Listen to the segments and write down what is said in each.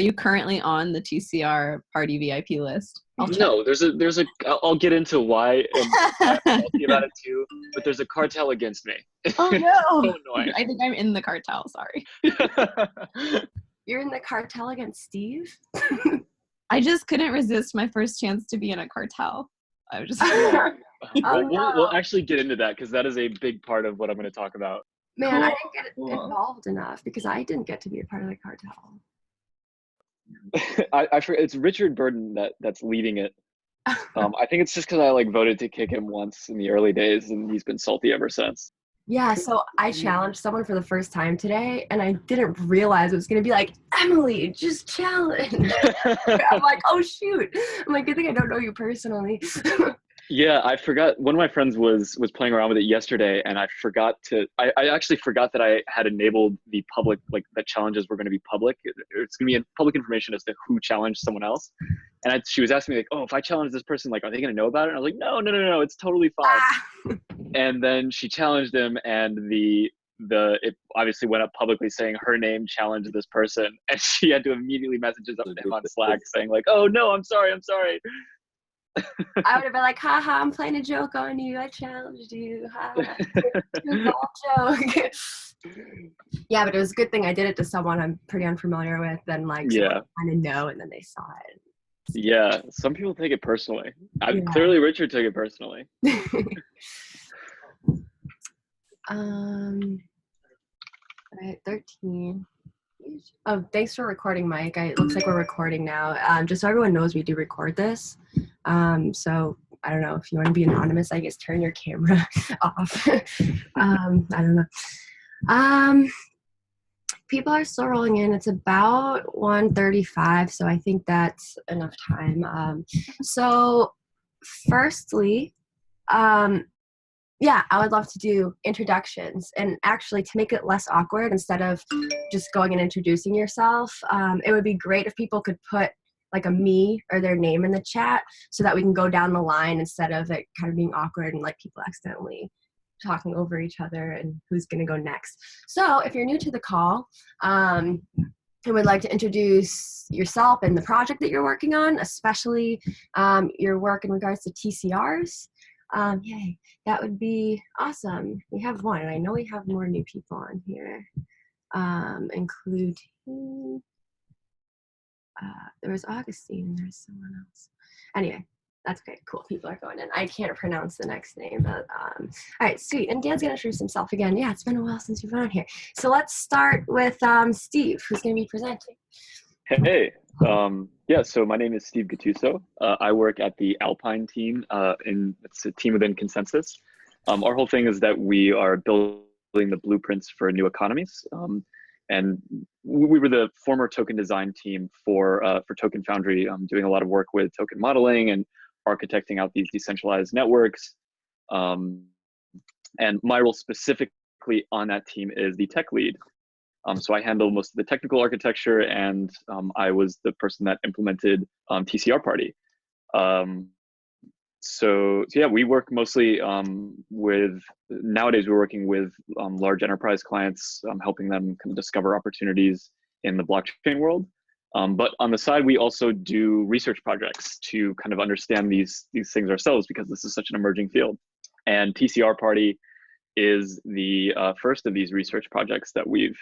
Are you currently on the TCR Party VIP list? No, I'll get into why and why I'm salty about it too, but there's a cartel against me. Oh no. So annoying. I think I'm in the cartel, sorry. You're in the cartel against Steve? I just couldn't resist my first chance to be in a cartel. I was just We'll actually get into that because that is a big part of what I'm going to talk about. Man, cool. I didn't get involved enough because I didn't get to be a part of the cartel. I forget, it's Richard Burden that's leading it. I think it's just because I voted to kick him once in the early days, and he's been salty ever since. Yeah, so I challenged someone for the first time today, and I didn't realize it was going to be like, Emily, just challenge. I'm like, oh, shoot. I'm like, good thing I don't know you personally. Yeah, I forgot. One of my friends was playing around with it yesterday, and I actually forgot that I had enabled the public, that challenges were going to be public. It's going to be public information as to who challenged someone else. And she was asking me, oh, if I challenge this person, are they going to know about it? And I was like, no, it's totally fine. And then she challenged him, and it obviously went up publicly saying her name challenged this person. And she had to immediately message us up to him on Slack saying oh, no, I'm sorry. I would have been like, haha, I'm playing a joke on you. I challenged you. It was all a joke. Yeah, but it was a good thing I did it to someone I'm pretty unfamiliar with. Then kind of know, and then they saw it. Yeah, some people take it personally. Clearly, Richard took it personally. All right, 13. Oh, thanks for recording, Mike. It looks like we're recording now. Just so everyone knows, we do record this. So I don't know if you want to be anonymous. I guess turn your camera off. I don't know. People are still rolling in. It's about 1:35, so I think that's enough time. So firstly, yeah, I would love to do introductions, and actually to make it less awkward, instead of just going and introducing yourself, it would be great if people could put a me or their name in the chat so that we can go down the line instead of it kind of being awkward and people accidentally talking over each other and who's going to go next. So if you're new to the call and would like to introduce yourself and the project that you're working on, especially your work in regards to TCRs, yay, that would be awesome. We have one, and I know we have more new people on here, including, there was Augustine and there's someone else. Anyway, that's okay, cool, people are going in. I can't pronounce the next name, but all right, sweet. And Dan's gonna introduce himself again. Yeah, it's been a while since you've been on here. So let's start with Steve, who's gonna be presenting. Hey, yeah, so my name is Steve Gattuso. I work at the Alpine team, it's a team within Consensus. Our whole thing is that we are building the blueprints for new economies. And we were the former token design team for Token Foundry, doing a lot of work with token modeling and architecting out these decentralized networks. And my role specifically on that team is the tech lead. So I handle most of the technical architecture, and I was the person that implemented TCR Party. So yeah, we work mostly nowadays we're working with large enterprise clients, helping them kind of discover opportunities in the blockchain world. But on the side, we also do research projects to kind of understand these things ourselves, because this is such an emerging field. And TCR Party is the first of these research projects that we've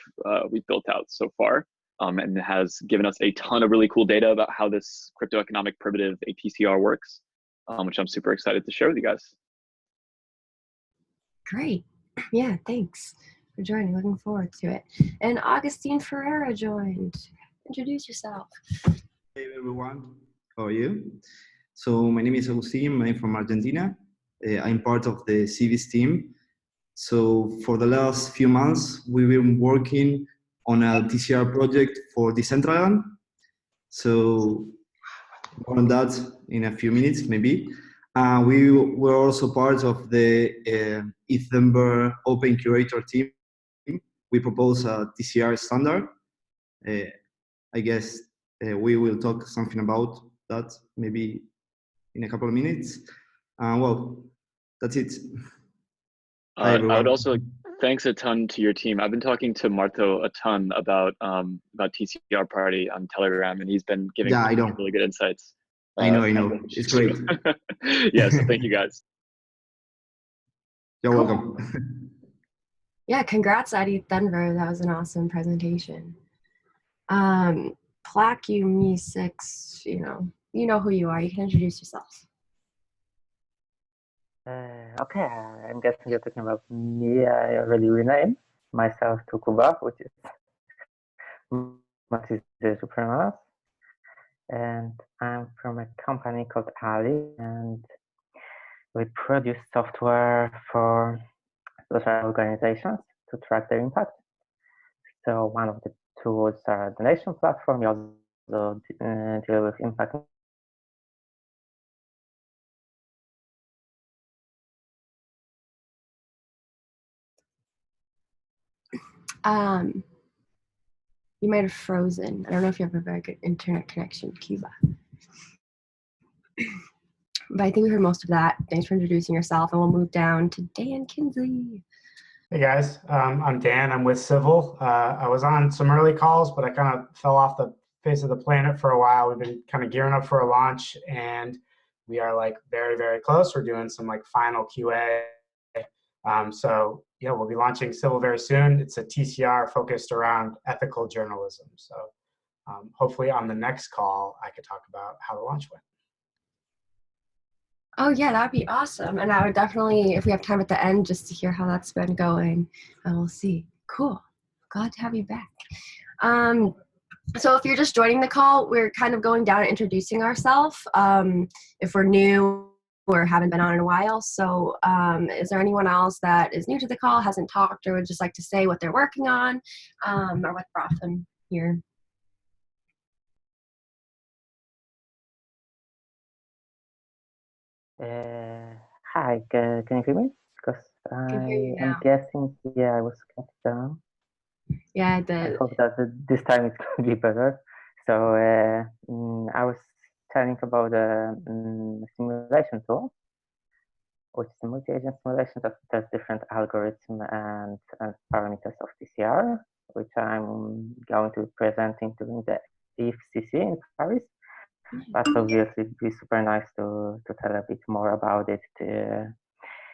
built out so far, and has given us a ton of really cool data about how this crypto economic primitive, a TCR, works, which I'm super excited to share with you guys. Great. Yeah, thanks for joining. Looking forward to it. And Agustin Ferreira joined. Introduce yourself. Hey everyone, how are you? So my name is Agustin, I'm from Argentina. I'm part of the CIVIS team. So for the last few months, we've been working on a TCR project for Decentraland. So more on that in a few minutes, maybe. We were also part of the Ethenberg Open Curator team. We proposed a TCR standard. I guess we will talk something about that maybe in a couple of minutes. Well, that's it. I would also thanks a ton to your team. I've been talking to Marto a ton about TCR Party on Telegram, and he's been giving Yeah, I know. really good insights. I know. It's great. Yeah, so thank you guys. You're Cool. welcome. Yeah, congrats, Eddie Denver. That was an awesome presentation. Plaque you me 6, you know who you are. You can introduce yourself. Okay, I'm guessing you're talking about me. I already renamed myself to Kuba, which is much easier to pronounce. And I'm from a company called Ali, and we produce software for social organizations to track their impact. So one of the tools are a donation platform. We also deal with impact. You might have frozen. I don't know if you have a very good internet connection to Cuba. But I think we heard most of that. Thanks for introducing yourself, and we'll move down to Dan Kinsley. Hey guys, I'm Dan. I'm with Civil. I was on some early calls, but I kind of fell off the face of the planet for a while. We've been kind of gearing up for a launch, and we are like very, very close. We're doing some like final QA. So yeah, we'll be launching Civil very soon. It's a TCR focused around ethical journalism. So hopefully on the next call, I could talk about how the launch went. Oh yeah, that'd be awesome. And I would definitely, if we have time at the end, just to hear how that's been going, and we'll see. Cool. Glad to have you back. So if you're just joining the call, we're kind of going down and introducing ourselves. If we're new or haven't been on in a while. So is there anyone else that is new to the call, hasn't talked, or would just like to say what they're working on, or what brought them here? Hi, can you hear me? Because I'm guessing, yeah, I was cut down. Yeah, I hope that this time it's going to be better. So I was telling about the simulation tool, which is a multi-agent simulation that does different algorithms and parameters of TCR, which I'm going to be presenting during the IFCC in Paris. But obviously it'd be super nice to tell a bit more about it in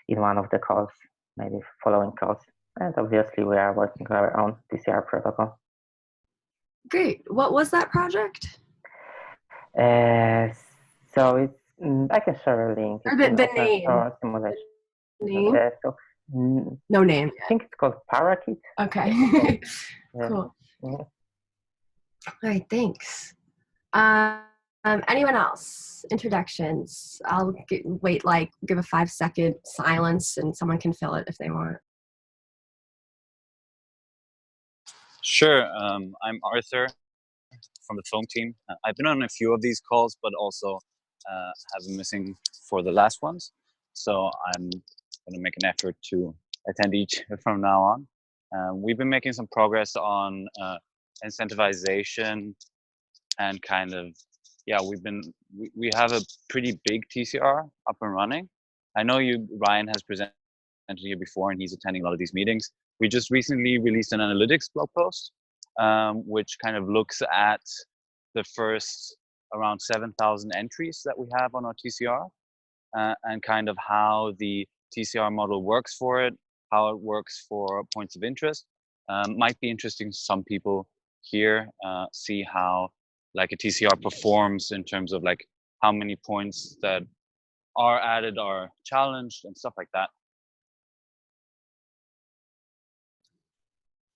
one of the calls, maybe following calls. And obviously we are working on our own TCR protocol. Great. What was that project? So it's, I can share a link. Or the name. Simulation. Name? No name. I think it's called Parakeet. Okay. Yeah. Cool. Yeah. All right, thanks. Anyone else? Introductions. I'll give a 5-second silence and someone can fill it if they want. Sure. I'm Arthur from the foam team. I've been on a few of these calls, but also have been missing for the last ones. So I'm going to make an effort to attend each from now on. We've been making some progress on incentivization and kind of, yeah, we have a pretty big TCR up and running. I know Ryan has presented here before and he's attending a lot of these meetings. We just recently released an analytics blog post, which kind of looks at the first around 7,000 entries that we have on our TCR and kind of how the TCR model works for it, how it works for points of interest. Might be interesting to some people here, see how like a TCR performs in terms of like how many points that are added are challenged and stuff like that.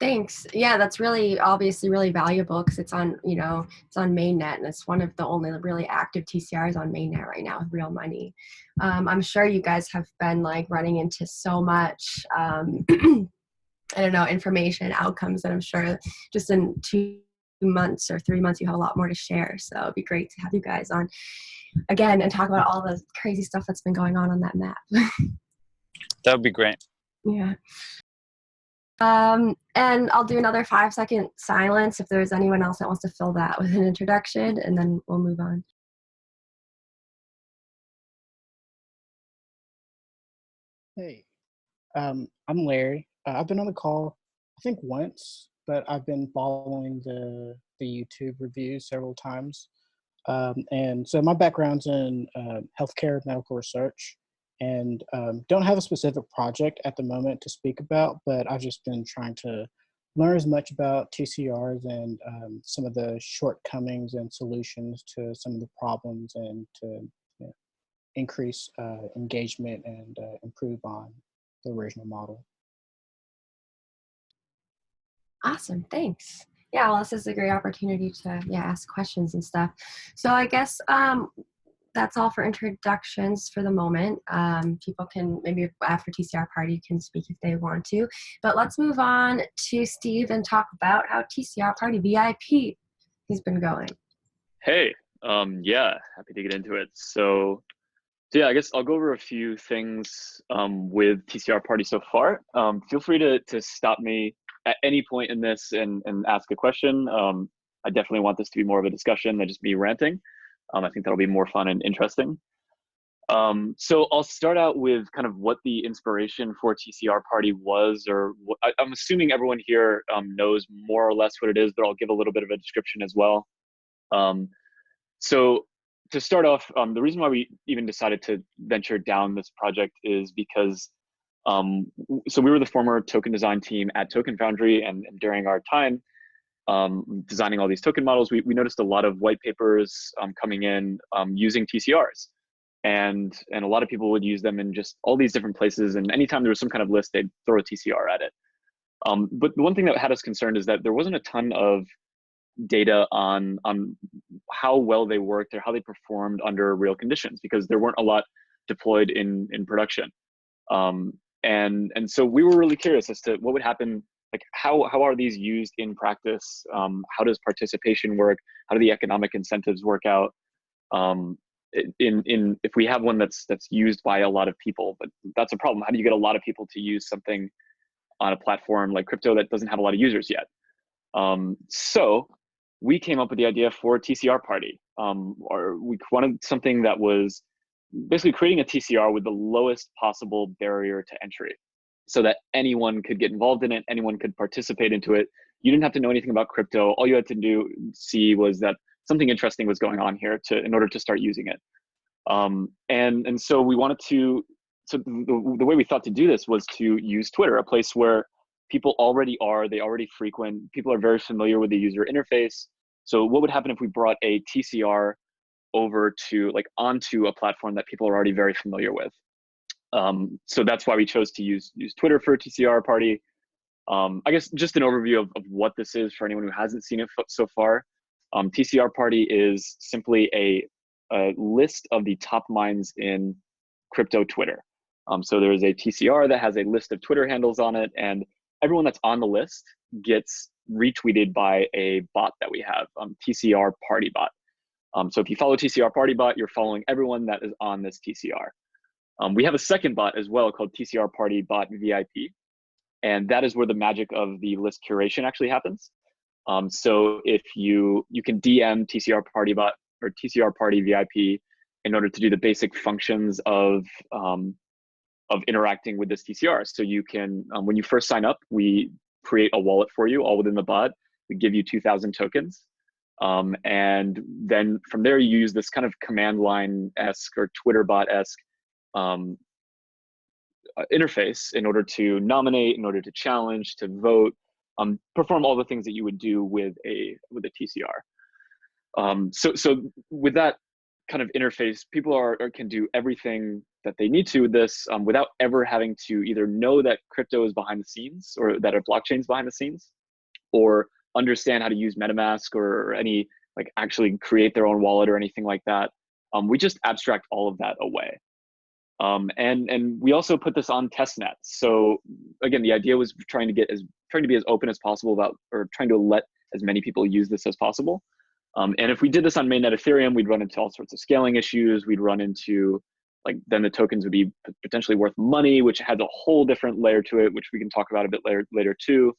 Thanks. Yeah, that's obviously really valuable because it's on, it's on mainnet and it's one of the only really active TCRs on mainnet right now with real money. I'm sure you guys have been like running into so much, I don't know, information, outcomes that I'm sure just in 2 months or 3 months you have a lot more to share. So it'd be great to have you guys on again and talk about all the crazy stuff that's been going on that map. That would be great. Yeah. And I'll do another 5-second silence if there's anyone else that wants to fill that with an introduction, and then we'll move on. Hey, I'm Larry. I've been on the call, I think once, but I've been following the YouTube reviews several times. And so my background's in healthcare medical research, and don't have a specific project at the moment to speak about, but I've just been trying to learn as much about TCRs and some of the shortcomings and solutions to some of the problems, and to increase engagement and improve on the original model. Awesome, thanks. Yeah, well, this is a great opportunity to ask questions and stuff. So I guess that's all for introductions for the moment. People can, maybe after TCR Party, can speak if they want to. But let's move on to Steve and talk about how TCR Party VIP has been going. Hey, yeah, happy to get into it. So yeah, I guess I'll go over a few things with TCR Party so far. Feel free to stop me at any point in this and ask a question. I definitely want this to be more of a discussion than just me ranting. I think that'll be more fun and interesting. So I'll start out with kind of what the inspiration for TCR Party was, or I'm assuming everyone here knows more or less what it is, but I'll give a little bit of a description as well. So to start off, the reason why we even decided to venture down this project is because, so we were the former token design team at Token Foundry, and during our time designing all these token models, we noticed a lot of white papers coming in using TCRs, and a lot of people would use them in just all these different places, and anytime there was some kind of list, they'd throw a TCR at it. But the one thing that had us concerned is that there wasn't a ton of data on how well they worked or how they performed under real conditions, because there weren't a lot deployed in production. And so we were really curious as to what would happen, like how are these used in practice? How does participation work? How do the economic incentives work out? If we have one that's used by a lot of people, but that's a problem. How do you get a lot of people to use something on a platform like crypto that doesn't have a lot of users yet? So we came up with the idea for TCR Party, or we wanted something that was basically creating a TCR with the lowest possible barrier to entry, so that anyone could get involved in it, anyone could participate into it. You didn't have to know anything about crypto. All you had to see was that something interesting was going on here in order to start using it. And so we wanted to, so the way we thought to do this was to use Twitter, a place where people already are, they already frequent, people are very familiar with the user interface. So what would happen if we brought a TCR over to onto a platform that people are already very familiar with? So that's why we chose to use Twitter for TCR Party. I guess just an overview of what this is for anyone who hasn't seen it so far. TCR Party is simply a list of the top minds in crypto Twitter. So there is a TCR that has a list of Twitter handles on it, and everyone that's on the list gets retweeted by a bot that we have, TCR Party Bot. So if you follow TCR Party Bot, you're following everyone that is on this TCR. We have a second bot as well called TCR Party Bot VIP, and that is where the magic of the list curation actually happens. So if you can DM TCR Party Bot or TCR Party VIP in order to do the basic functions of interacting with this TCR. So you can, when you first sign up, we create a wallet for you all within the bot. We give you 2,000 tokens. And then from there, you use this kind of command line-esque or Twitter bot-esque interface in order to nominate, in order to challenge, to vote, perform all the things that you would do with a TCR. So with that kind of interface, people can do everything that they need to with this without ever having to either know that crypto is behind the scenes, or that a blockchain is behind the scenes, or understand how to use MetaMask or any, actually create their own wallet or anything like that. We just abstract all of that away. And we also put this on testnet. So again, the idea was trying to be as open as possible or trying to let as many people use this as possible. And if we did this on mainnet Ethereum, we'd run into all sorts of scaling issues. We'd run into, then the tokens would be potentially worth money, which had a whole different layer to it, which we can talk about a bit later too.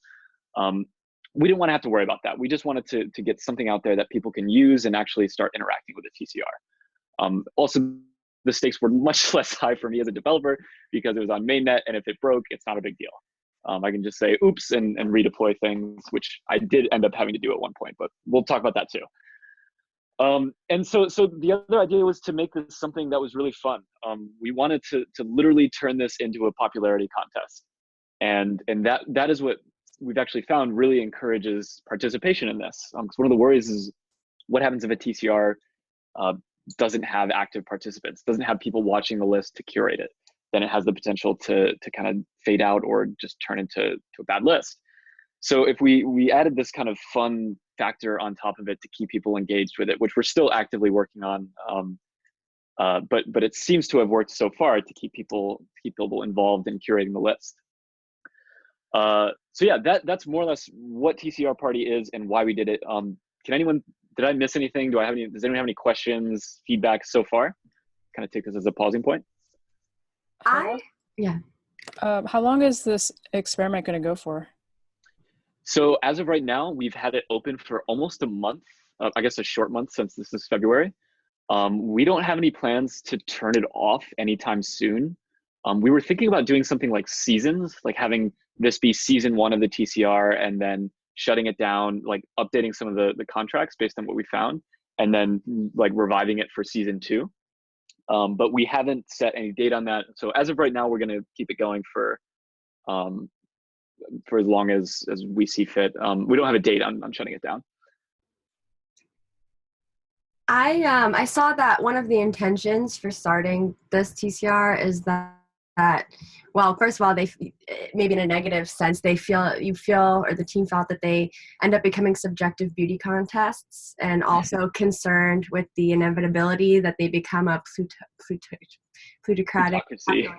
We didn't want to have to worry about that. We just wanted to get something out there that people can use and actually start interacting with the TCR. Also, the stakes were much less high for me as a developer because it was on mainnet, and if it broke, it's not a big deal. I can just say oops and redeploy things, which I did end up having to do at one point, but we'll talk about that too. And so the other idea was to make this something that was really fun. We wanted to literally turn this into a popularity contest. And that is what we've actually found really encourages participation in this. 'Cause one of the worries is what happens if a TCR doesn't have active participants, doesn't have people watching the list to curate it. Then it has the potential to kind of fade out or just turn into a bad list. So if we added this kind of fun factor on top of it to keep people engaged with it, which we're still actively working on, but it seems to have worked so far to keep people involved in curating the list. So yeah, that's more or less what TCR Party is and why we did it. Did I miss anything? Does anyone have any questions, feedback so far? Kind of take this as a pausing point. Yeah. How long is this experiment going to go for? So as of right now, we've had it open for almost a month, I guess a short month since this is February. We don't have any plans to turn it off anytime soon. We were thinking about doing something like seasons, like having this be season 1 of the TCR and then shutting it down, like updating some of the contracts based on what we found, and then like reviving it for season 2. But we haven't set any date on that. So as of right now, we're going to keep it going for as long as we see fit. We don't have a date on shutting it down. I saw that one of the intentions for starting this TCR is that well, first of all, they maybe in a negative sense, you feel or the team felt that they end up becoming subjective beauty contests, and also concerned with the inevitability that they become a plutocratic plutocracy,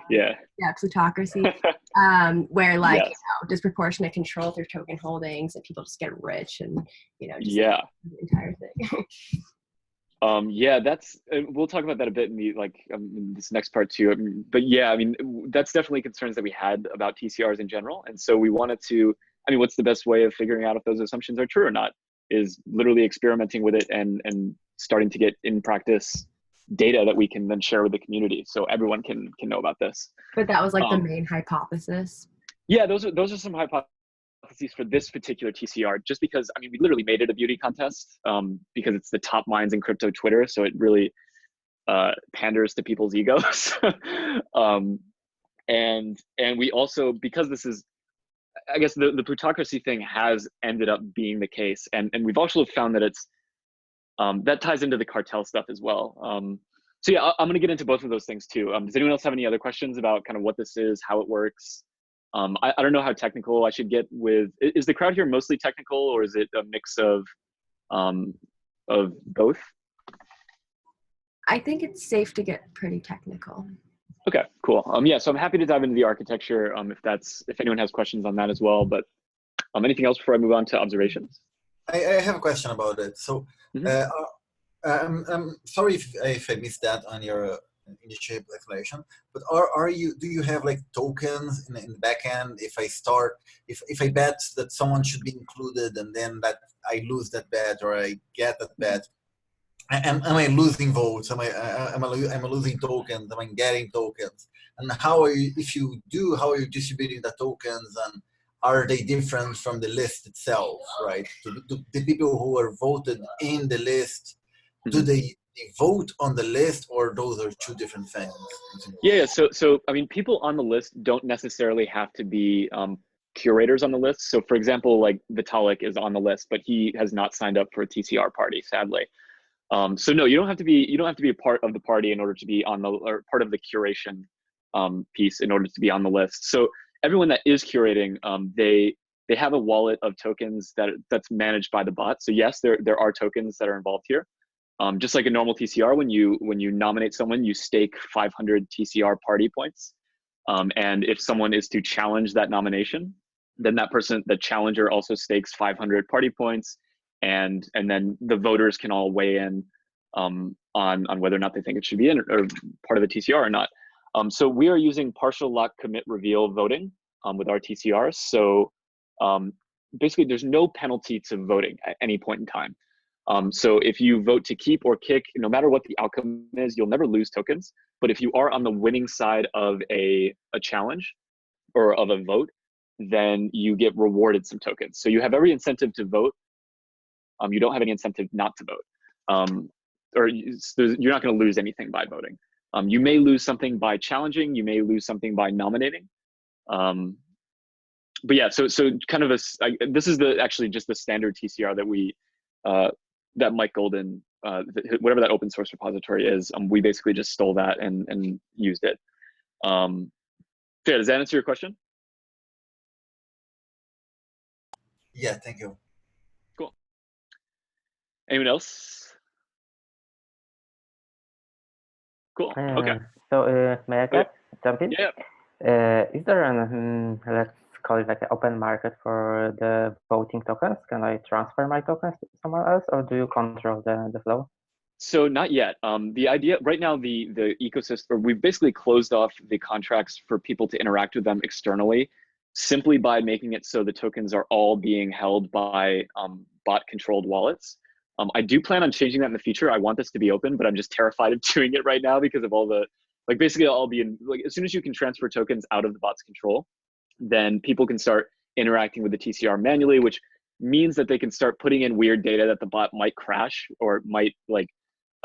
where like yes. Disproportionate control through token holdings and people just get rich and just the entire thing. That's we'll talk about that a bit in this next part too. But yeah, I mean, that's definitely concerns that we had about TCRs in general, and so we wanted to. I mean, what's the best way of figuring out if those assumptions are true or not? Is literally experimenting with it and starting to get in practice data that we can then share with the community, so everyone can know about this. But that was like the main hypothesis. Yeah, those are some hypotheses for this particular TCR, just because, I mean, we literally made it a beauty contest because it's the top minds in crypto Twitter. So it really panders to people's egos. And we also, because this is, I guess the plutocracy thing has ended up being the case. And we've also found that it's, that ties into the cartel stuff as well. So yeah, I'm gonna get into both of those things too. Does anyone else have any other questions about kind of what this is, how it works? I don't know how technical I should get with, is the crowd here mostly technical, or is it a mix of both? I think it's safe to get pretty technical. Okay, cool. Yeah, so I'm happy to dive into the architecture if anyone has questions on that as well, but anything else before I move on to observations? I have a question about it. So I'm sorry if I missed that on your initial explanation, but do you have like tokens in the back end? If I bet that someone should be included and then that I lose that bet or I get that bet, am I losing votes? Am I losing tokens? Am I getting tokens? And if you do, how are you distributing the tokens, and are they different from the list itself, right? The people who are voted in the list, do they vote on the list, or those are two different things? Yeah, so I mean, people on the list don't necessarily have to be curators on the list. So for example, like Vitalik is on the list, but he has not signed up for a TCR party, sadly. So no, you don't have to be a part of the party in order to be or part of the curation piece in order to be on the list. So everyone that is curating, they have a wallet of tokens that's managed by the bot. So yes, there are tokens that are involved here. Just like a normal TCR, when you nominate someone, you stake 500 TCR party points. And if someone is to challenge that nomination, then the challenger also stakes 500 party points. And then the voters can all weigh in on whether or not they think it should be in or part of the TCR or not. So we are using partial lock commit reveal voting with our TCRs. So basically there's no penalty to voting at any point in time. So if you vote to keep or kick, no matter what the outcome is, you'll never lose tokens. But if you are on the winning side of a challenge or of a vote, then you get rewarded some tokens. So you have every incentive to vote. You don't have any incentive not to vote. You're not going to lose anything by voting. You may lose something by challenging. You may lose something by nominating. But yeah, so kind of this is actually just the standard TCR that we that Mike Golden, whatever that open source repository is, we basically just stole that and used it. So yeah, does that answer your question? Yeah, thank you. Cool. Anyone else? Cool. Okay. So may I jump in? Yeah. Is there an let's call it like an open market for the voting tokens? Can I transfer my tokens to someone else, or do you control the flow? So not yet. The idea right now, the ecosystem, we've basically closed off the contracts for people to interact with them externally, simply by making it so the tokens are all being held by bot-controlled wallets. I do plan on changing that in the future. I want this to be open, but I'm just terrified of doing it right now because of all the, like, basically I'll be in, like, as soon as you can transfer tokens out of the bot's control, then people can start interacting with the TCR manually, which means that they can start putting in weird data that the bot might crash or might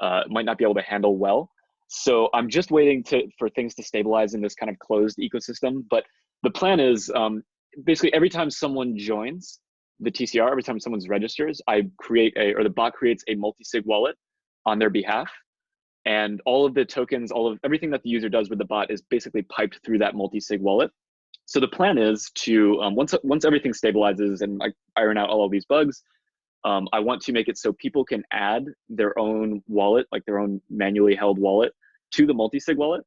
not be able to handle well. So I'm just waiting for things to stabilize in this kind of closed ecosystem. But the plan is basically every time someone joins the TCR, every time someone registers, the bot creates a multi-sig wallet on their behalf. And all of the tokens, everything that the user does with the bot is basically piped through that multi-sig wallet. So the plan is to, once everything stabilizes and I iron out all of these bugs, I want to make it so people can add their own wallet, like their own manually held wallet, to the multi-sig wallet.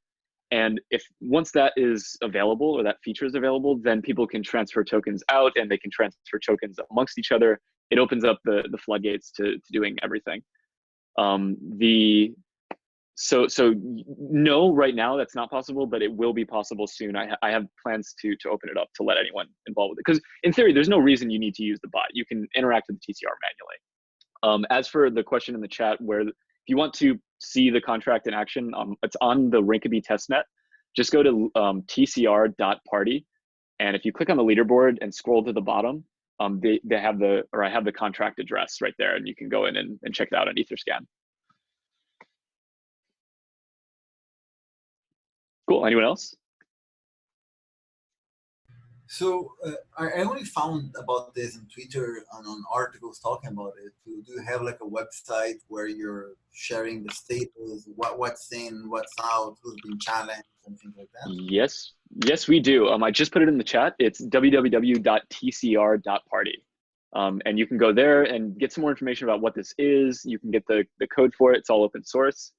And once that is available, or that feature is available, then people can transfer tokens out and they can transfer tokens amongst each other. It opens up the floodgates to doing everything. So no, right now that's not possible, but it will be possible soon. I have plans to open it up to let anyone involved with it. Because in theory, there's no reason you need to use the bot. You can interact with the TCR manually. As for the question in the chat, if you want to see the contract in action, it's on the Rinkeby testnet. Just go to TCR.party, and if you click on the leaderboard and scroll to the bottom, I have the contract address right there, and you can go in and check it out on Etherscan. Cool. Anyone else? So I only found about this on Twitter and on articles talking about it. Do you have like a website where you're sharing the status, what's in, what's out, who's been challenged, and things like that? Yes, we do. I just put it in the chat. It's www.tcr.party. And you can go there and get some more information about what this is. You can get the code for it. It's all open source.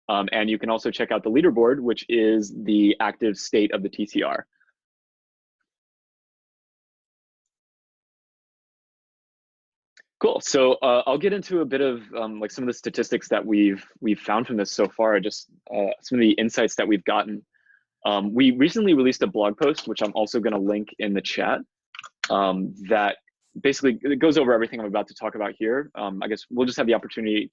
And you can also check out the leaderboard, which is the active state of the TCR. Cool. So I'll get into a bit of like some of the statistics that we've found from this so far. Just some of the insights that we've gotten. We recently released a blog post, which I'm also going to link in the chat. That basically it goes over everything I'm about to talk about here. I guess we'll just have the opportunity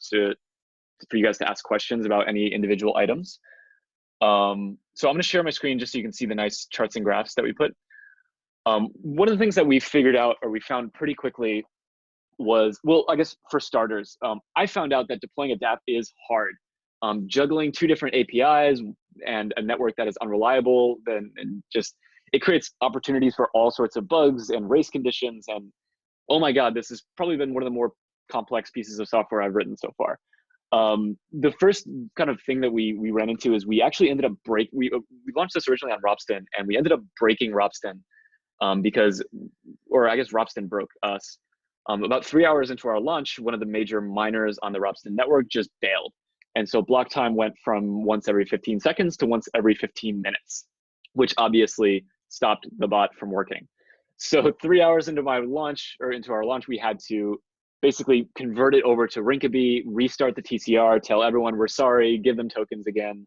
for you guys to ask questions about any individual items. So I'm going to share my screen just so you can see the nice charts and graphs that we put. One of the things that we figured out, or we found pretty quickly, was, well, I guess for starters, I found out that deploying a DApp is hard. Juggling two different APIs and a network that is unreliable, and just, it creates opportunities for all sorts of bugs and race conditions. And oh my God, this has probably been one of the more complex pieces of software I've written so far. The first kind of thing that we ran into is we actually ended up we launched this originally on Ropsten, and we ended up breaking Ropsten or I guess Ropsten broke us. About 3 hours into our launch, one of the major miners on the Ropsten network just bailed. And so block time went from once every 15 seconds to once every 15 minutes, which obviously stopped the bot from working. So 3 hours into our launch, we had to basically convert it over to Rinkeby, restart the TCR, tell everyone we're sorry, give them tokens again,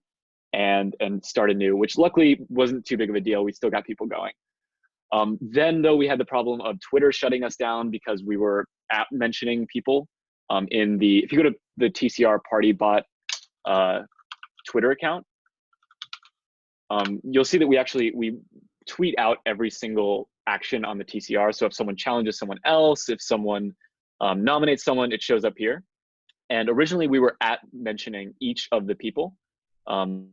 and start anew, which luckily wasn't too big of a deal. We still got people going. Then though, we had the problem of Twitter shutting us down because we were mentioning people if you go to the TCR Party Bot Twitter account, you'll see that we tweet out every single action on the TCR. So if someone challenges someone else, if someone nominates someone, it shows up here. And originally we were at mentioning each of the people.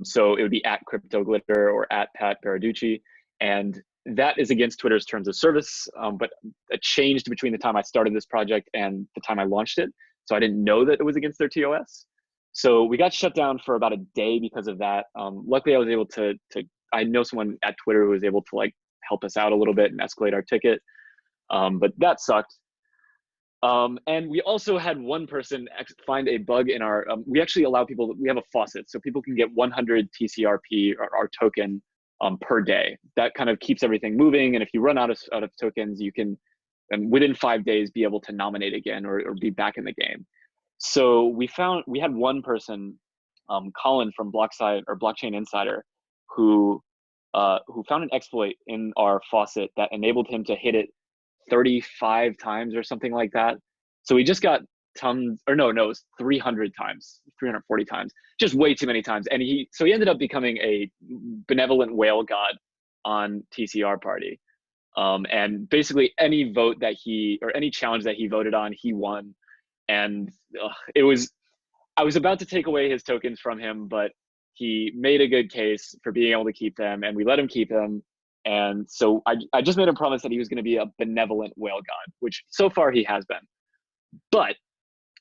So it would be at CryptoGlitter or at Pat Baraducci. And that is against Twitter's terms of service, but it changed between the time I started this project and the time I launched it. So I didn't know that it was against their TOS. So we got shut down for about a day because of that. Luckily I was able to I know someone at Twitter who was able to like help us out a little bit and escalate our ticket. But that sucked. And we also had one person find a bug in our, we actually allow people, we have a faucet, so people can get 100 TCRP, or our token, per day. That kind of keeps everything moving. And if you run out of tokens, you can, within 5 days, be able to nominate again or be back in the game. So we had one person, Colin from Blockchain Insider, who found an exploit in our faucet that enabled him to hit it 35 times or something like that. So we just got tons, or no, it was 300 times, 340 times, just way too many times. And he ended up becoming a benevolent whale god on TCR Party. And basically any vote that any challenge that he voted on, he won. And I was about to take away his tokens from him, but he made a good case for being able to keep them, and we let him keep them. And so I just made him promise that he was going to be a benevolent whale god, which so far he has been. But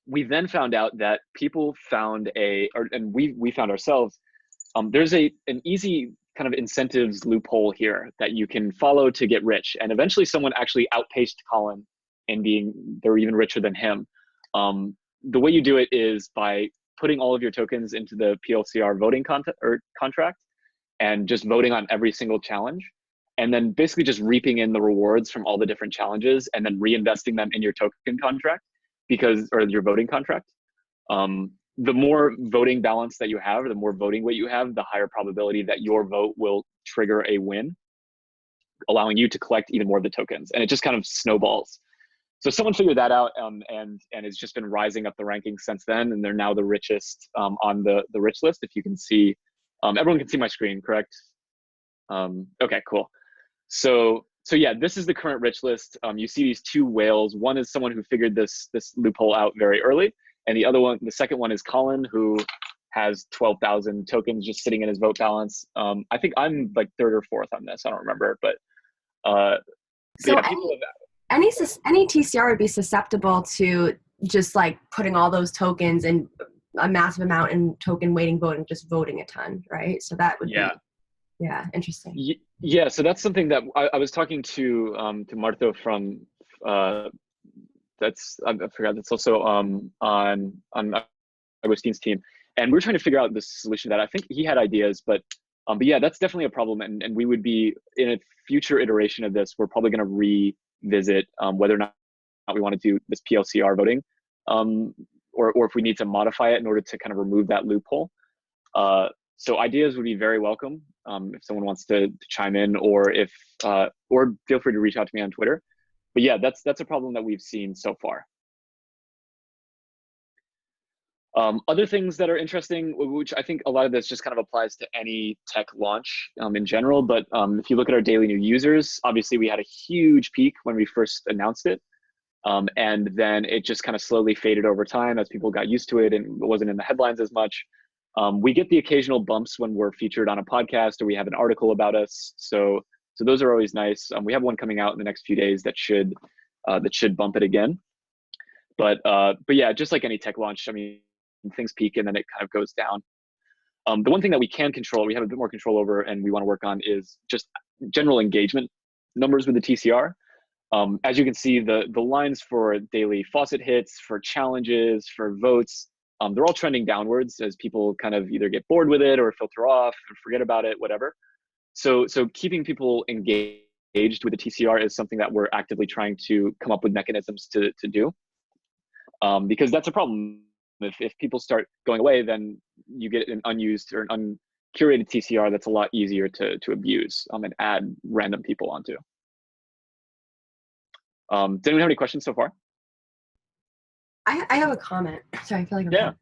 we then found out that people found and we found ourselves, there's an easy kind of incentives loophole here that you can follow to get rich. And eventually someone actually outpaced Colin in they're even richer than him. The way you do it is by putting all of your tokens into the PLCR voting contract and just voting on every single challenge. And then basically just reaping in the rewards from all the different challenges and then reinvesting them in your token contract or your voting contract. The more voting balance that you have, or the more voting weight you have, the higher probability that your vote will trigger a win, allowing you to collect even more of the tokens. And it just kind of snowballs. So someone figured that out, and it's just been rising up the rankings since then. And they're now the richest on the rich list. If you can see, everyone can see my screen, correct? Okay, cool. So yeah, this is the current rich list. You see these two whales. One is someone who figured this loophole out very early, and the second one is Colin, who has 12,000 tokens just sitting in his vote balance. I think I'm like third or fourth on this. I don't remember, but so yeah, any TCR would be susceptible to just like putting all those tokens and a massive amount in token weighting vote and just voting a ton, right? So that would be. Yeah, interesting. Yeah, so that's something that I was talking to Martho from I forgot, that's also on Agustin's team, and we were trying to figure out the solution to that. I think he had ideas, but yeah, that's definitely a problem, and we would be in a future iteration of this. We're probably going to revisit whether or not we want to do this PLCR voting, or if we need to modify it in order to kind of remove that loophole. So ideas would be very welcome if someone wants to chime in, or feel free to reach out to me on Twitter. But yeah, that's a problem that we've seen so far. Other things that are interesting, which I think a lot of this just kind of applies to any tech launch in general, but if you look at our daily new users, obviously we had a huge peak when we first announced it. And then it just kind of slowly faded over time as people got used to it and it wasn't in the headlines as much. We get the occasional bumps when we're featured on a podcast or we have an article about us. So those are always nice. We have one coming out in the next few days that should bump it again. But yeah, just like any tech launch, I mean, things peak and then it kind of goes down. The one thing that we can control, we have a bit more control over, and we want to work on is just general engagement numbers with the TCR. As you can see, the lines for daily faucet hits, for challenges, for votes, they're all trending downwards as people kind of either get bored with it or filter off or forget about it, whatever. So keeping people engaged with the TCR is something that we're actively trying to come up with mechanisms to do, because that's a problem. If people start going away, then you get an unused or an uncurated TCR that's a lot easier to abuse and add random people onto. Does anyone have any questions so far? I have a comment. Sorry, I feel like I'm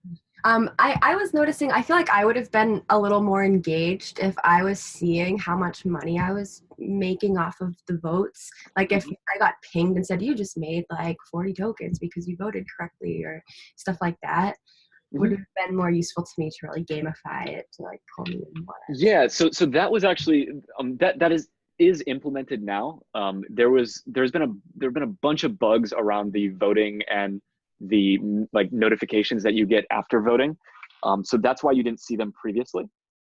I was noticing, I feel like I would have been a little more engaged if I was seeing how much money I was making off of the votes. Like if I got pinged and said, you just made like 40 tokens because you voted correctly or stuff like that, would have been more useful to me to really gamify it to like pull me in more. Yeah, so that was actually that is implemented now. There's been a bunch of bugs around the voting and the like notifications that you get after voting. So that's why you didn't see them previously.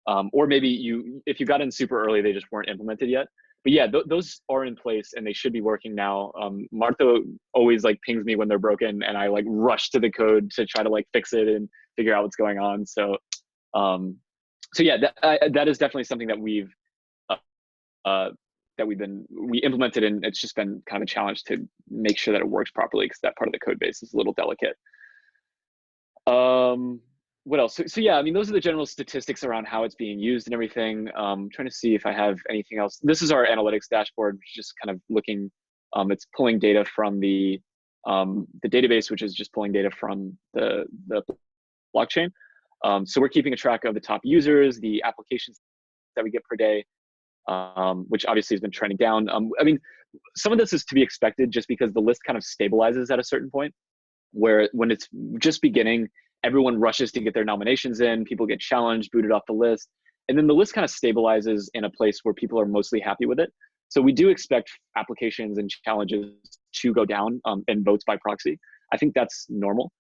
Or maybe if you got in super early, they just weren't implemented yet. But yeah, those are in place and they should be working now. Martha always like pings me when they're broken, and I like rush to the code to try to like fix it and figure out what's going on. So yeah, that is definitely something that we implemented, and it's just been kind of a challenge to make sure that it works properly because that part of the code base is a little delicate. What else? So yeah, I mean, those are the general statistics around how it's being used and everything. Trying to see if I have anything else. This is our analytics dashboard, just kind of looking. It's pulling data from the database, which is just pulling data from the blockchain. So we're keeping a track of the top users, the applications that we get per day, which obviously has been trending down. I mean, some of this is to be expected just because the list kind of stabilizes at a certain point, where when it's just beginning, everyone rushes to get their nominations in, people get challenged, booted off the list, and then the list kind of stabilizes in a place where people are mostly happy with it. So we do expect applications and challenges to go down and votes by proxy. I think that's normal.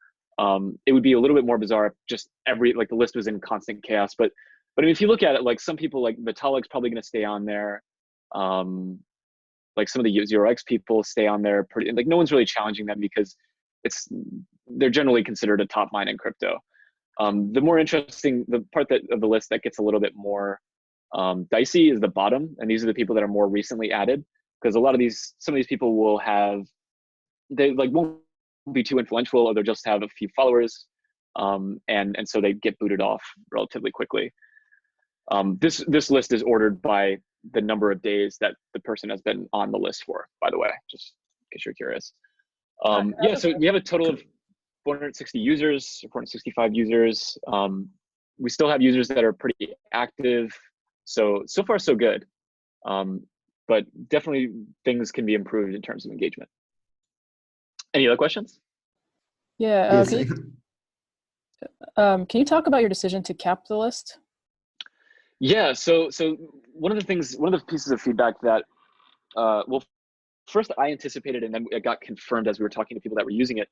It would be a little bit more bizarre if just the list was in constant chaos. But I mean, if you look at it, like some people like Vitalik's probably going to stay on there. Like some of the 0x people stay on there pretty, like no one's really challenging them because they're generally considered a top mine in crypto. The more interesting, the part of the list that gets a little bit more dicey is the bottom. And these are the people that are more recently added, because some of these people they like won't be too influential, or they'll just have a few followers. And so they get booted off relatively quickly. This list is ordered by the number of days that the person has been on the list for, by the way, just in case you're curious. Yeah, so we have a total of 460 users, 465 users. We still have users that are pretty active. So far so good. But definitely things can be improved in terms of engagement. Any other questions? Yeah, Yes, can you talk about your decision to cap the list? Yeah, so one of the pieces of feedback that, well, first I anticipated and then it got confirmed as we were talking to people that were using it,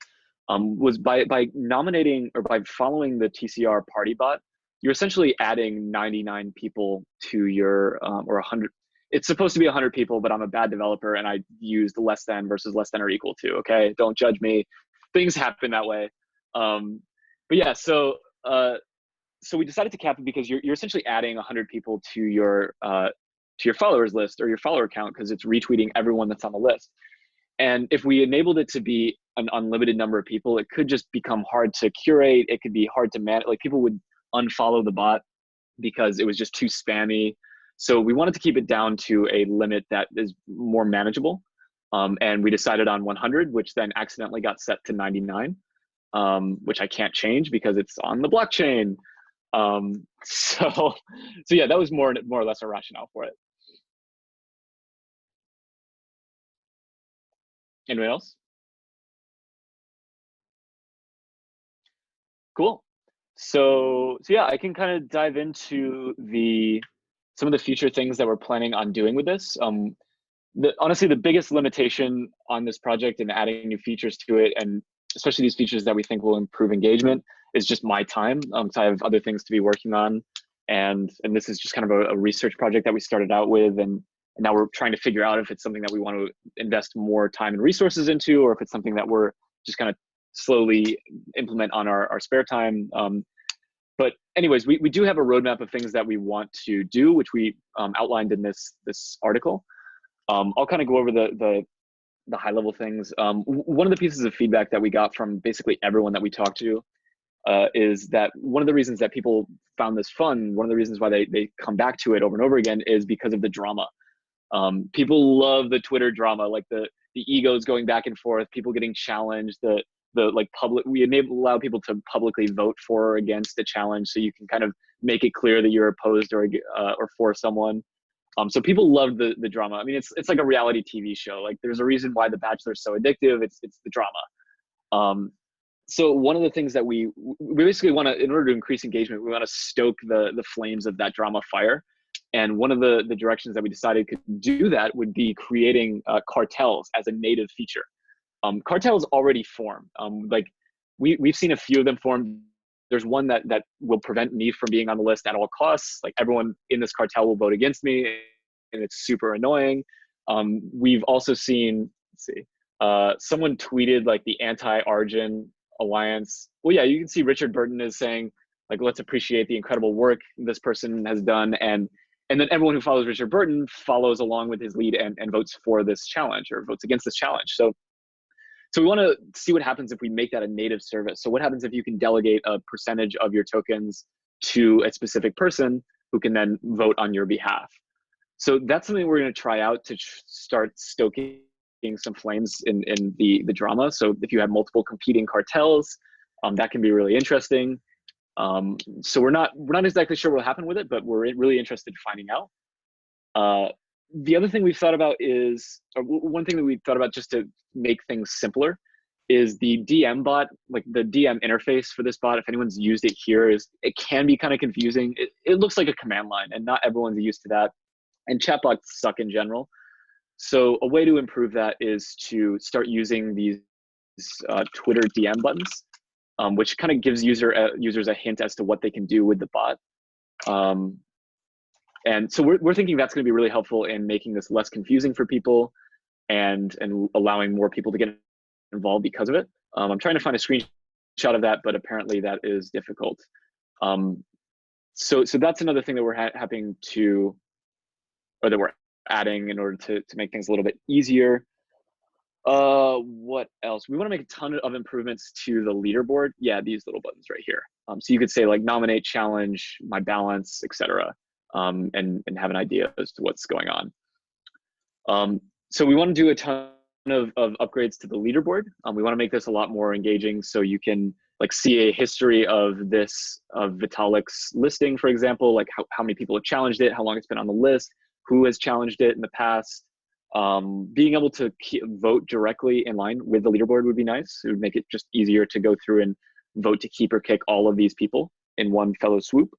was by nominating or by following the TCR party bot, you're essentially adding 99 people to your, or 100. It's supposed to be 100 people, but I'm a bad developer and I used less than versus less than or equal to, okay? Don't judge me. Things happen that way. But yeah, so we decided to cap it because you're essentially adding 100 people to your followers list or your follower count, because it's retweeting everyone that's on the list. And if we enabled it to be an unlimited number of people, it could just become hard to curate. It could be hard to manage. Like people would unfollow the bot because it was just too spammy. So we wanted to keep it down to a limit that is more manageable. And we decided on 100, which then accidentally got set to 99, which I can't change because it's on the blockchain. So yeah, that was more or less a rationale for it. Anyone else? Cool. So yeah, I can kind of dive into some of the future things that we're planning on doing with this. Honestly, the biggest limitation on this project and adding new features to it, and especially these features that we think will improve engagement, is just my time. So I have other things to be working on, and this is just kind of a research project that we started out with, and now we're trying to figure out if it's something that we want to invest more time and resources into, or if it's something that we're just kind of slowly implement on our spare time. But anyways, we do have a roadmap of things that we want to do, which we outlined in this article. I'll kind of go over the high level things. One of the pieces of feedback that we got from basically everyone that we talked to is that one of the reasons that people found this fun, one of the reasons why they come back to it over and over again, is because of the drama. People love the Twitter drama, like the egos going back and forth, people getting challenged, the we allow people to publicly vote for or against a challenge, so you can kind of make it clear that you're opposed or for someone. So people love the drama. I mean, it's like a reality TV show. Like, there's a reason why The Bachelor is so addictive. It's the drama. So one of the things that we basically want to, in order to increase engagement, we want to stoke the flames of that drama fire. And one of the directions that we decided could do that would be creating cartels as a native feature. Cartels already form. Like we've seen a few of them form. There's one that will prevent me from being on the list at all costs. Like, everyone in this cartel will vote against me, and it's super annoying. We've also seen, let's see, someone tweeted like the anti-Arjun alliance. Well, yeah, you can see Richard Burton is saying, like, let's appreciate the incredible work this person has done, and then everyone who follows Richard Burton follows along with his lead and votes for this challenge or votes against this challenge. So we want to see what happens if we make that a native service. So what happens if you can delegate a percentage of your tokens to a specific person who can then vote on your behalf? So that's something we're going to try out to start stoking some flames in the drama. So if you have multiple competing cartels, that can be really interesting. So we're not exactly sure what will happen with it, but we're really interested in finding out. The other thing we've thought about is, or one thing that we've thought about just to make things simpler, is the DM bot. Like, the DM interface for this bot, if anyone's used it here, it can be kind of confusing. It looks like a command line, and not everyone's used to that. And chatbots suck in general. So a way to improve that is to start using these Twitter DM buttons, which kind of gives users a hint as to what they can do with the bot. And so we're thinking that's going to be really helpful in making this less confusing for people and allowing more people to get involved because of it. I'm trying to find a screenshot of that, but apparently that is difficult. So that's another thing that we're having to, or that we're adding in order to make things a little bit easier. What else? We want to make a ton of improvements to the leaderboard. Yeah, these little buttons right here. So you could say, like, nominate, challenge, my balance, etc. And have an idea as to what's going on. So we want to do a ton of upgrades to the leaderboard. We want to make this a lot more engaging, so you can, like, see a history of Vitalik's listing, for example, like how many people have challenged it, how long it's been on the list, who has challenged it in the past. Being able to vote directly in line with the leaderboard would be nice. It would make it just easier to go through and vote to keep or kick all of these people in one fellow swoop.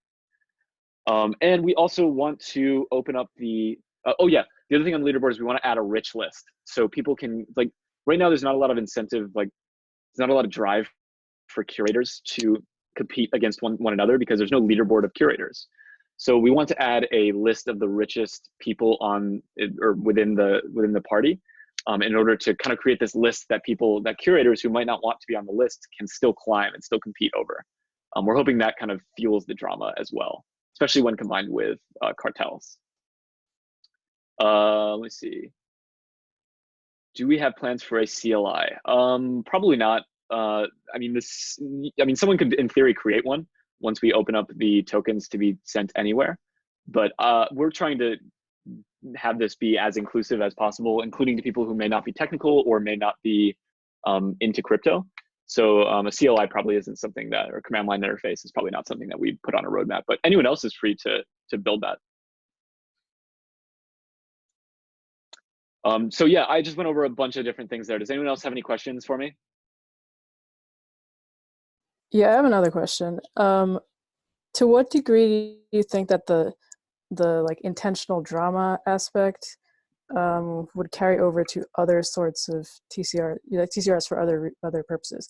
And we also want to open up the other thing on the leaderboard is we want to add a rich list, so people can, like, right now there's not a lot of incentive, like there's not a lot of drive for curators to compete against one another because there's no leaderboard of curators. So we want to add a list of the richest people on or within the party, in order to kind of create this list that curators who might not want to be on the list can still climb and still compete over. We're hoping that kind of fuels the drama as well, especially when combined with cartels. Let me see. Do we have plans for a CLI? Probably not. I mean, someone could, in theory, create one once we open up the tokens to be sent anywhere. But we're trying to have this be as inclusive as possible, including to people who may not be technical or may not be into crypto. So a CLI probably isn't something that, or command line interface is probably not something that we put on a roadmap, but anyone else is free to build that. So yeah, I just went over a bunch of different things there. Does anyone else have any questions for me? Yeah, I have another question. To what degree do you think that the like intentional drama aspect would carry over to other sorts of TCR, TCRs for other purposes?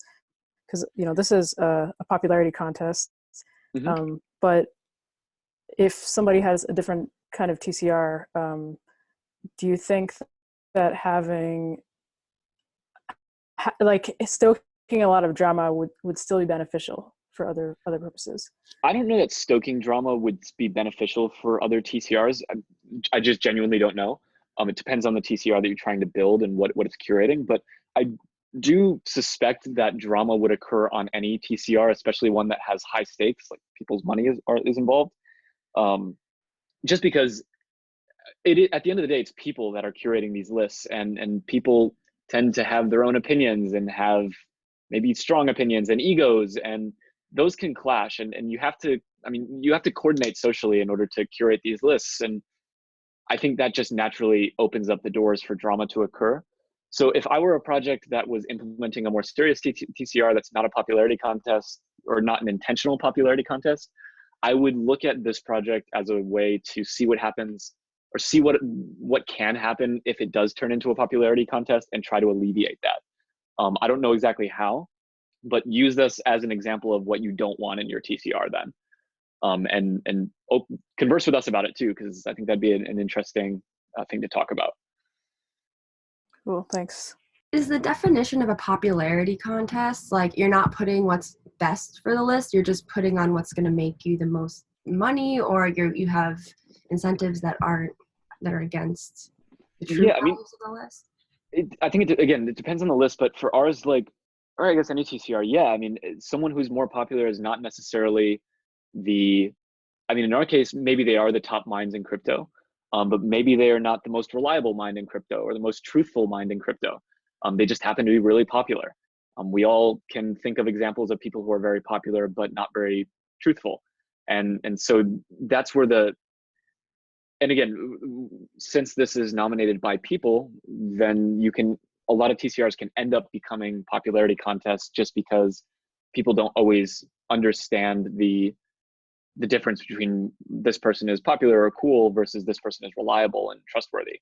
Because this is a popularity contest, but if somebody has a different kind of TCR, do you think that having like stoking a lot of drama would still be beneficial for other purposes? I don't know that stoking drama would be beneficial for other TCRs. I just genuinely don't know. It depends on the TCR that you're trying to build and what it's curating, but I do suspect that drama would occur on any TCR, especially one that has high stakes, like people's money is involved. Just because at the end of the day, it's people that are curating these lists, and people tend to have their own opinions and have maybe strong opinions and egos, and those can clash, and you have to, I mean, you have to coordinate socially in order to curate these lists. And I think that just naturally opens up the doors for drama to occur. So if I were a project that was implementing a more serious TCR that's not a popularity contest or not an intentional popularity contest, I would look at this project as a way to see what happens, or see what can happen if it does turn into a popularity contest, and try to alleviate that. I don't know exactly how, but use this as an example of what you don't want in your TCR then. And converse with us about it too, because I think that'd be an interesting thing to talk about. Cool, thanks. Is the definition of a popularity contest like you're not putting what's best for the list, you're just putting on what's going to make you the most money, or you have incentives that are against the true values of the list? I think it depends on the list, but for ours, like, or I guess any TCR, yeah, I mean, someone who's more popular is not necessarily I mean, in our case, maybe they are the top minds in crypto, but maybe they are not the most reliable mind in crypto or the most truthful mind in crypto. They just happen to be really popular. We all can think of examples of people who are very popular but not very truthful, and so that's where and again, since this is nominated by people, then a lot of TCRs can end up becoming popularity contests just because people don't always understand the difference between this person is popular or cool versus this person is reliable and trustworthy.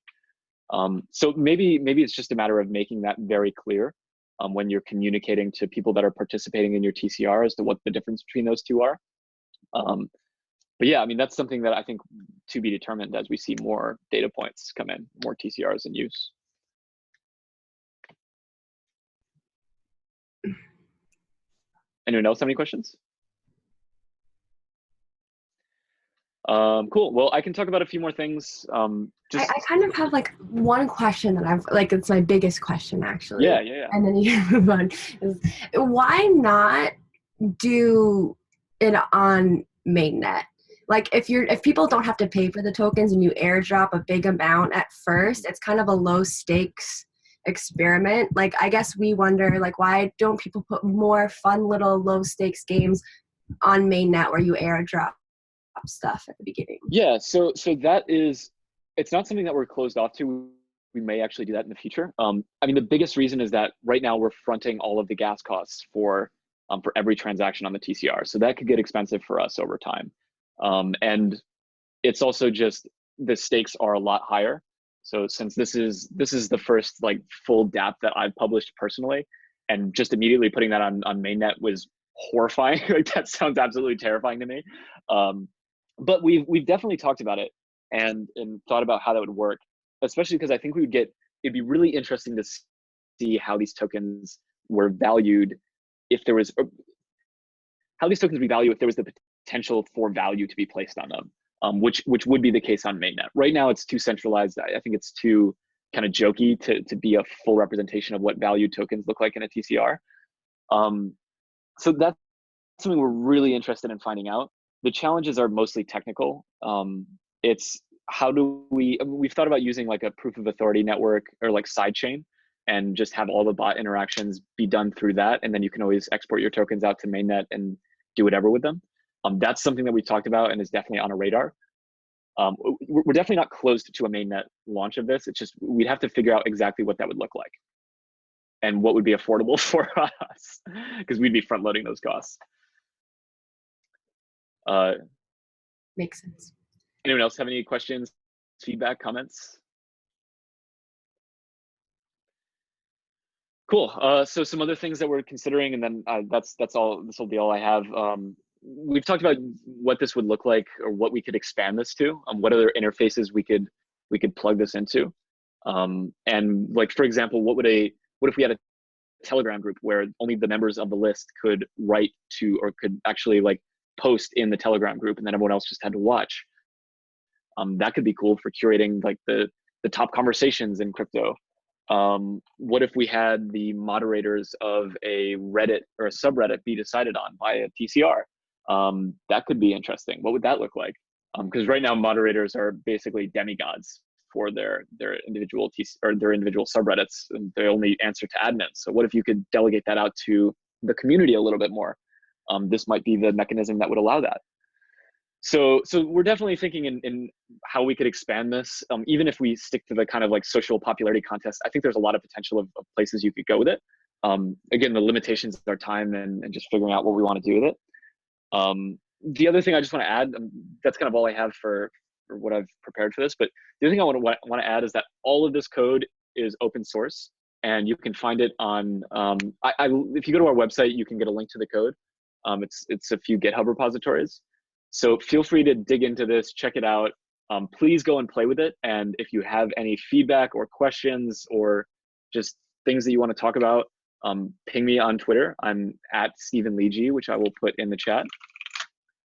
So maybe it's just a matter of making that very clear when you're communicating to people that are participating in your TCR as to what the difference between those two are. But yeah, I mean, that's something that I think to be determined as we see more data points come in, more TCRs in use. Anyone else have any questions? Cool. Well, I can talk about a few more things. I kind of have like one question that I've like, it's my biggest question actually. Yeah. And then you can move on. Why not do it on mainnet? Like if people don't have to pay for the tokens and you airdrop a big amount at first, it's kind of a low stakes experiment. Like, I guess we wonder, like, why don't people put more fun little low stakes games on mainnet where you airdrop stuff at the beginning? Yeah, so that is, it's not something that we're closed off to. We may actually do that in the future. I mean, the biggest reason is that right now we're fronting all of the gas costs for every transaction on the TCR. So that could get expensive for us over time. And it's also just, the stakes are a lot higher. So since this is the first like full DApp that I've published personally, and just immediately putting that on mainnet was horrifying. Like, that sounds absolutely terrifying to me. But we've definitely talked about it and thought about how that would work, especially because I think it'd be really interesting to see how these tokens were valued if there was, how these tokens would be valued if there was the potential for value to be placed on them, which would be the case on mainnet. Right now it's too centralized. I think it's too kind of jokey to be a full representation of what value tokens look like in a TCR. So that's something we're really interested in finding out. The challenges are mostly technical. It's how do we've thought about using like a proof of authority network or like sidechain and just have all the bot interactions be done through that. And then you can always export your tokens out to mainnet and do whatever with them. That's something that we talked about and is definitely on a radar. We're definitely not closed to a mainnet launch of this. It's just, we'd have to figure out exactly what that would look like and what would be affordable for us, because we'd be front loading those costs. Makes sense. Anyone else have any questions, feedback, comments? Cool. So some other things that we're considering, and then that's all. This will be all I have. We've talked about what this would look like, or what we could expand this to. What other interfaces we could plug this into. And like, for example, what if we had a Telegram group where only the members of the list could write to, or could actually like post in the Telegram group, and then everyone else just had to watch. That could be cool for curating like the top conversations in crypto. What if we had the moderators of a Reddit or a subreddit be decided on by a TCR? That could be interesting. What would that look like? Because right now moderators are basically demigods for their individual their individual subreddits, and they only answer to admins. So what if you could delegate that out to the community a little bit more, this might be the mechanism that would allow that. So we're definitely thinking in how we could expand this. Even if we stick to the kind of like social popularity contest, I think there's a lot of potential of places you could go with it. Again, the limitations are time and just figuring out what we want to do with it. The other thing I just want to add, that's kind of all I have for what I've prepared for this, but the other thing I want to add is that all of this code is open source, and you can find it on, if you go to our website, you can get a link to the code. It's a few GitHub repositories. So feel free to dig into this, check it out. Please go and play with it. And if you have any feedback or questions or just things that you want to talk about, ping me on Twitter. I'm at Stephen Leege, which I will put in the chat.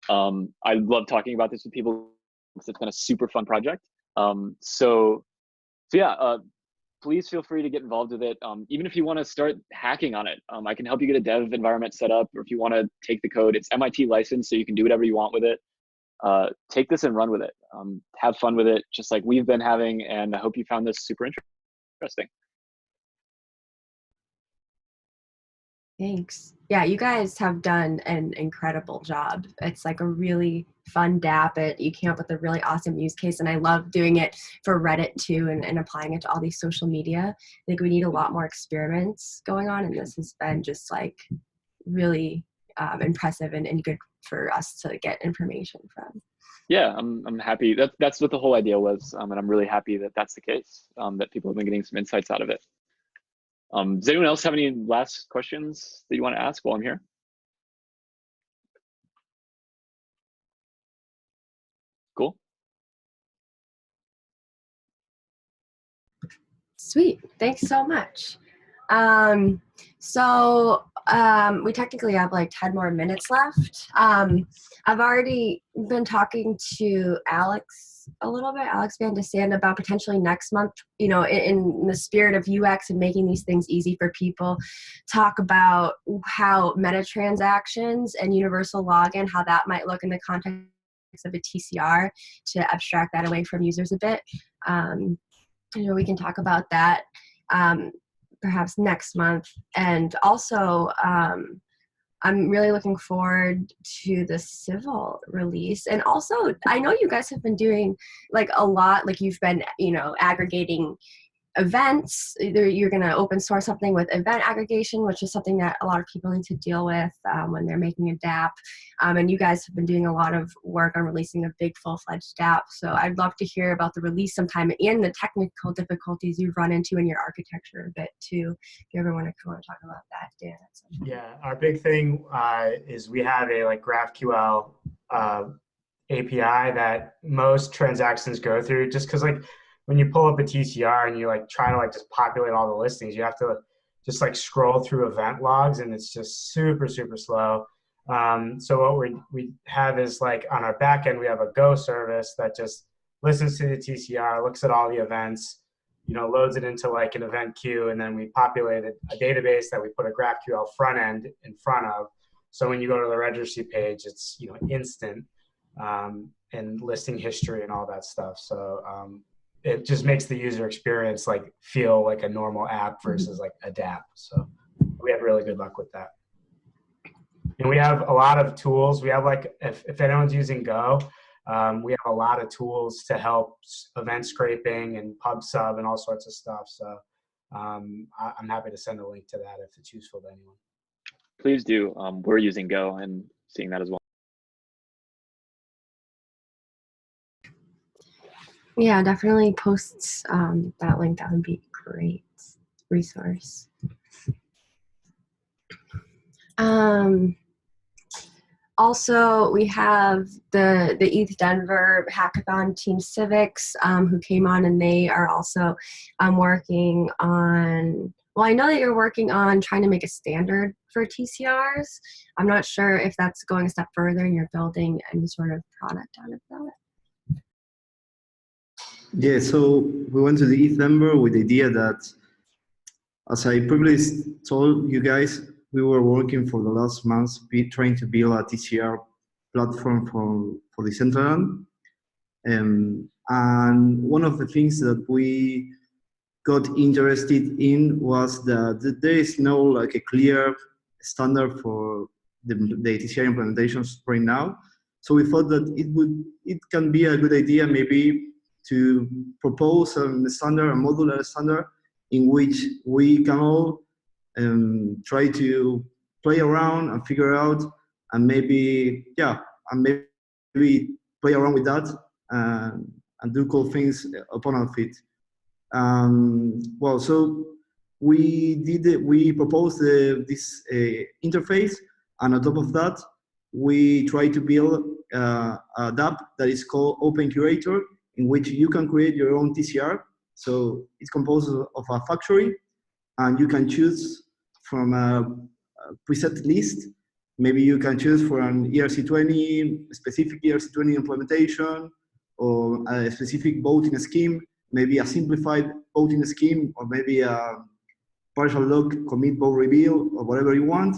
I love talking about this with people because it's been a super fun project. So yeah, please feel free to get involved with it. Even if you want to start hacking on it, I can help you get a dev environment set up, or if you want to take the code, it's MIT licensed, so you can do whatever you want with it. Take this and run with it. Have fun with it, just like we've been having, and I hope you found this super interesting. Thanks. Yeah, you guys have done an incredible job. It's like a really fun dApp. You came up with a really awesome use case, and I love doing it for Reddit too, and applying it to all these social media. I think we need a lot more experiments going on, and this has been just like really impressive and good for us to get information from. Yeah, I'm happy. That's what the whole idea was, and I'm really happy that that's the case, that people have been getting some insights out of it. Does anyone else have any last questions that you want to ask while I'm here? Cool. Sweet. Thanks so much. We technically have like 10 more minutes left. I've already been talking to Alex a little bit, alexvandesande, about potentially next month, you know, in the spirit of UX and making these things easy for people, talk about how meta transactions and universal login, how that might look in the context of a TCR, to abstract that away from users a bit. You know, we can talk about that perhaps next month. And also, I'm really looking forward to the civil release. And also, I know you guys have been doing like a lot, like you've been, you know, aggregating events. Either you're going to open source something with event aggregation, which is something that a lot of people need to deal with when they're making a dApp. And you guys have been doing a lot of work on releasing a big full-fledged dApp. So I'd love to hear about the release sometime and the technical difficulties you've run into in your architecture a bit too. If you ever want to talk about that, Dan. Yeah, our big thing is we have a like GraphQL API that most transactions go through, just because like when you pull up a TCR and you like try to like just populate all the listings, you have to just like scroll through event logs, and it's just super slow. So what we have is like on our backend, we have a Go service that just listens to the TCR, looks at all the events, you know, loads it into like an event queue, and then we populated a database that we put a GraphQL front end in front of. So when you go to the registry page, it's, you know, instant and listing history and all that stuff. So it just makes the user experience like feel like a normal app versus like a dApp. So we have really good luck with that. And we have a lot of tools. We have like, if anyone's using Go, we have a lot of tools to help event scraping and pub sub and all sorts of stuff. So I'm happy to send a link to that if it's useful to anyone. Please do. We're using Go and seeing that as well. Yeah, definitely post that link. That would be a great resource. Also, we have the ETH Denver Hackathon Team Civics who came on, and they are also working on, well, I know that you're working on trying to make a standard for TCRs. I'm not sure if that's going a step further and you're building any sort of product out of that. Yeah, so we went to the ETH Denver with the idea that, as I previously told you guys, we were working for the last months trying to build a TCR platform for Decentraland. And one of the things that we got interested in was that there is no like a clear standard for the TCR implementations right now. So we thought that it can be a good idea maybe to propose a standard, a modular standard, in which we can all try to play around and figure out, and maybe play around with that and do cool things upon our feet. Well, so we proposed this interface, and on top of that, we try to build a app that is called Open Curator, in which you can create your own TCR. So it's composed of a factory, and you can choose from a preset list. Maybe you can choose for an ERC20, specific ERC20 implementation, or a specific voting scheme, maybe a simplified voting scheme, or maybe a partial lock, commit, vote, reveal, or whatever you want.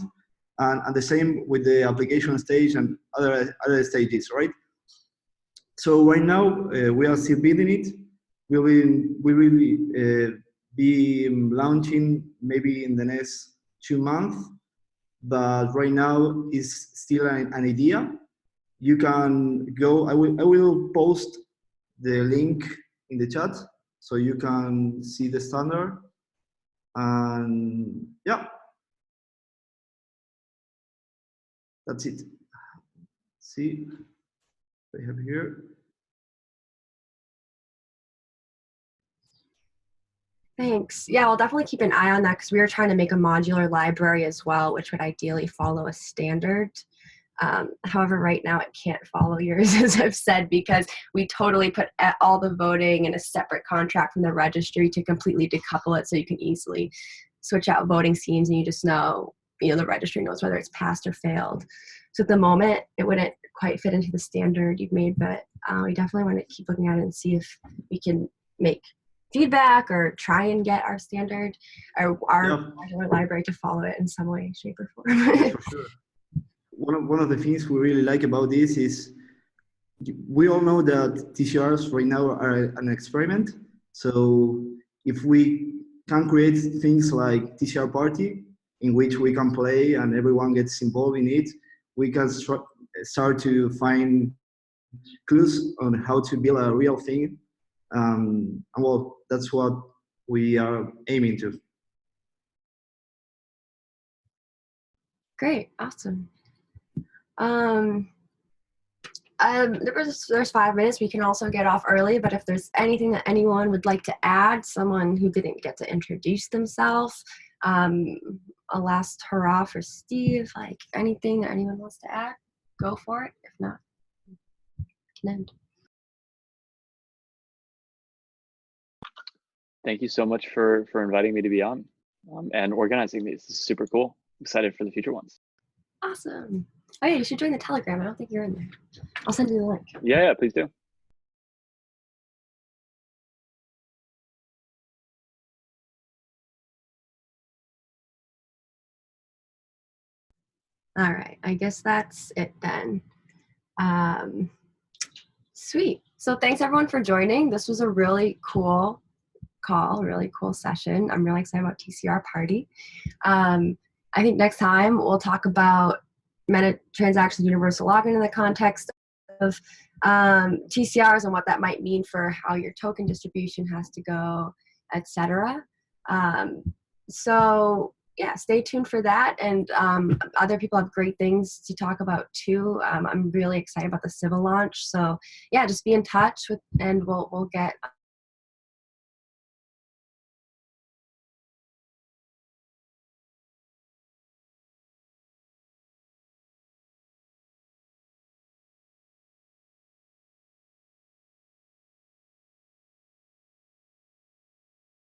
And the same with the application stage and other stages, right? So right now, we are still building it. We will be launching maybe in the next 2 months, but right now is still an idea. You can go, I will post the link in the chat so you can see the standard. And yeah, that's it. See, I have here. Thanks. Yeah, I'll definitely keep an eye on that because we were trying to make a modular library as well, which would ideally follow a standard. However, right now it can't follow yours, as I've said, because we totally put all the voting in a separate contract from the registry to completely decouple it so you can easily switch out voting schemes and you just know, the registry knows whether it's passed or failed. So at the moment, it wouldn't quite fit into the standard you've made, but we definitely want to keep looking at it and see if we can make feedback or try and get our standard or our library to follow it in some way, shape, or form. For sure. One of the things we really like about this is we all know that TCRs right now are an experiment. So if we can create things like TCR Party, in which we can play and everyone gets involved in it, we can start to find clues on how to build a real thing. And well, that's what we are aiming to. Great, awesome. There's 5 minutes. We can also get off early, but if there's anything that anyone would like to add, someone who didn't get to introduce themselves, a last hurrah for Steve, like anything that anyone wants to add, go for it. If not, we can end. Thank you so much for inviting me to be on and organizing these. This is super cool. Excited for the future ones. Awesome. Oh yeah, you should join the Telegram. I don't think you're in there. I'll send you the link. Yeah, please do. All right, I guess that's it then. Sweet. So thanks everyone for joining. This was a really cool call, really cool session. I'm really excited about TCR Party. I think next time we'll talk about meta-transaction universal login in the context of TCRs and what that might mean for how your token distribution has to go, etc. So yeah, stay tuned for that. And other people have great things to talk about too. I'm really excited about the civil launch. So yeah, just be in touch with, and we'll get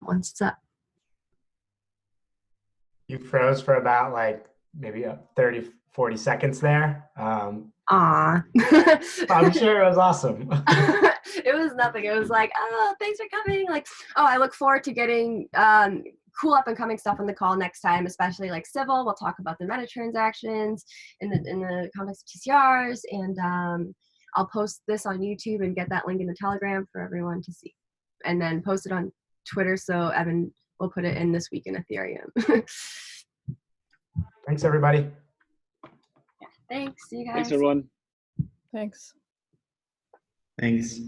once it's up. You froze for about like maybe 30, 40 seconds there. Aw. I'm sure it was awesome. It was nothing. It was like, oh, thanks for coming. Like, oh, I look forward to getting cool up and coming stuff on the call next time, especially like civil. We'll talk about the meta transactions in the context of TCRs, and I'll post this on YouTube and get that link in the Telegram for everyone to see, and then post it on Twitter. So Evan will put it in This Week in Ethereum. Thanks, everybody. Thanks, you guys. Thanks, everyone. Thanks. Thanks.